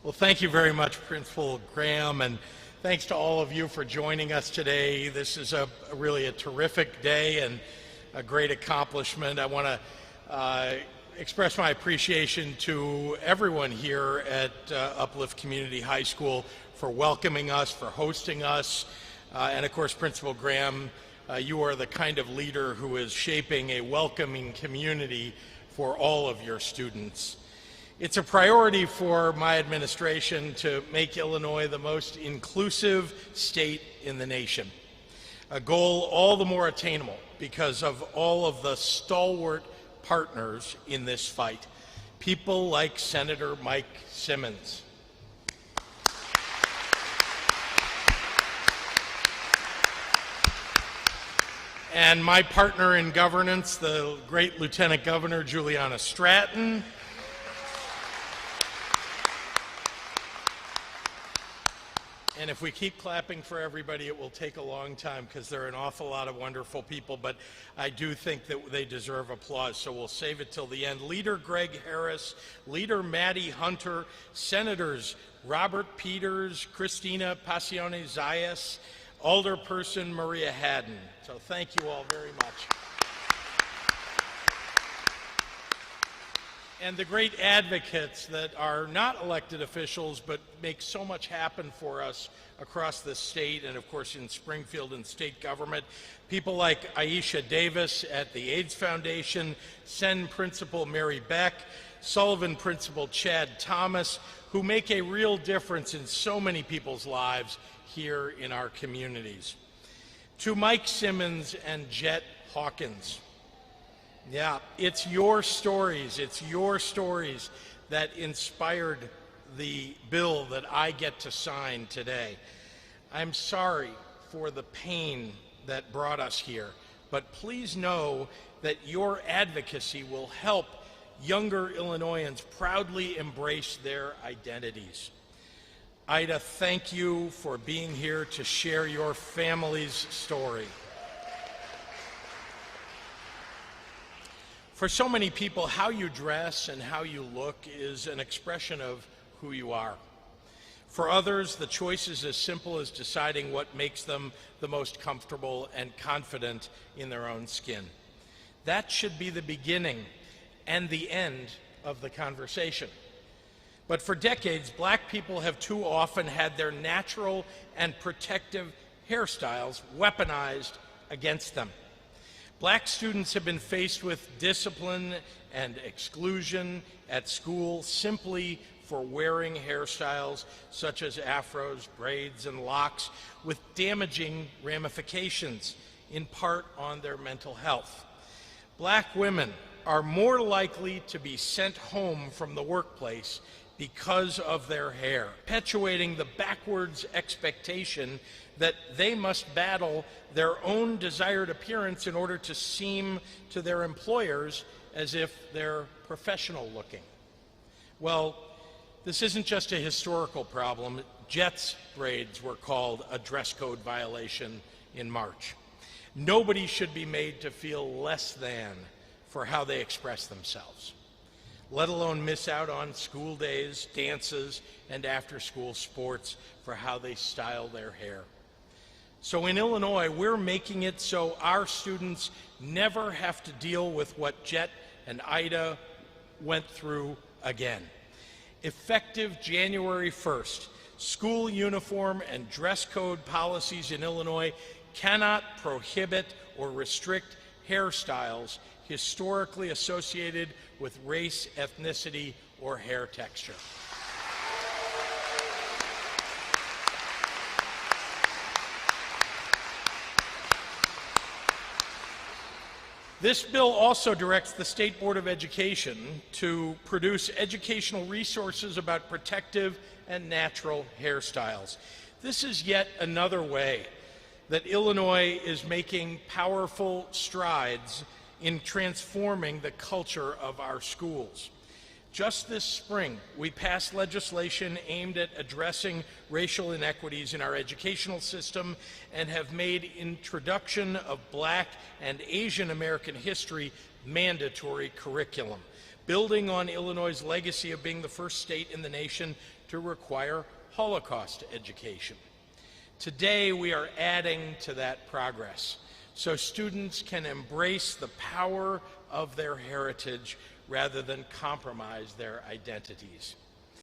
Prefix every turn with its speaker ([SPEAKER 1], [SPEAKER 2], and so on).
[SPEAKER 1] Well, thank you very much, Principal Graham, and thanks to all of you for joining us today. This is really a terrific day and a great accomplishment. I want to express my appreciation to everyone here at Uplift Community High School for welcoming us, for hosting us, and of course, Principal Graham, you are the kind of leader who is shaping a welcoming community for all of your students. It's a priority for my administration to make Illinois the most inclusive state in the nation, a goal all the more attainable because of all of the stalwart partners in this fight, people like Senator Mike Simmons. And my partner in governance, the great Lieutenant Governor Juliana Stratton. And if we keep clapping for everybody, it will take a long time because there are an awful lot of wonderful people, but I do think that they deserve applause, so we'll save it till the end. Leader Greg Harris, Leader Maddie Hunter, Senators Robert Peters, Christina Passione-Zayas, Alderperson Maria Haddon. So thank you all very much. And the great advocates that are not elected officials but make so much happen for us across the state and of course in Springfield and state government. People like Aisha Davis at the AIDS Foundation, Sen Principal Mary Beck, Sullivan Principal Chad Thomas, who make a real difference in so many people's lives here in our communities. To Mike Simmons and Jet Hawkins. Yeah, it's your stories that inspired the bill that I get to sign today. I'm sorry for the pain that brought us here, but please know that your advocacy will help younger Illinoisans proudly embrace their identities. Ida, thank you for being here to share your family's story. For so many people, how you dress and how you look is an expression of who you are. For others, the choice is as simple as deciding what makes them the most comfortable and confident in their own skin. That should be the beginning and the end of the conversation. But for decades, black people have too often had their natural and protective hairstyles weaponized against them. Black students have been faced with discipline and exclusion at school simply for wearing hairstyles such as afros, braids, and locks with damaging ramifications, in part on their mental health. Black women are more likely to be sent home from the workplace because of their hair, perpetuating the backwards expectation that they must battle their own desired appearance in order to seem to their employers as if they're professional looking. Well, this isn't just a historical problem. Jet's braids were called a dress code violation in March. Nobody should be made to feel less than for how they express themselves, let alone miss out on school days, dances, and after-school sports for how they style their hair. So in Illinois, we're making it so our students never have to deal with what Jet and Ida went through again. Effective January 1st, school uniform and dress code policies in Illinois cannot prohibit or restrict hairstyles historically associated with race, ethnicity, or hair texture. This bill also directs the State Board of Education to produce educational resources about protective and natural hairstyles. This is yet another way that Illinois is making powerful strides in transforming the culture of our schools. Just this spring, we passed legislation aimed at addressing racial inequities in our educational system and have made introduction of Black and Asian American history mandatory curriculum. building on Illinois' legacy of being the first state in the nation to require Holocaust education. Today, we are adding to that progress so students can embrace the power of their heritage rather than compromise their identities.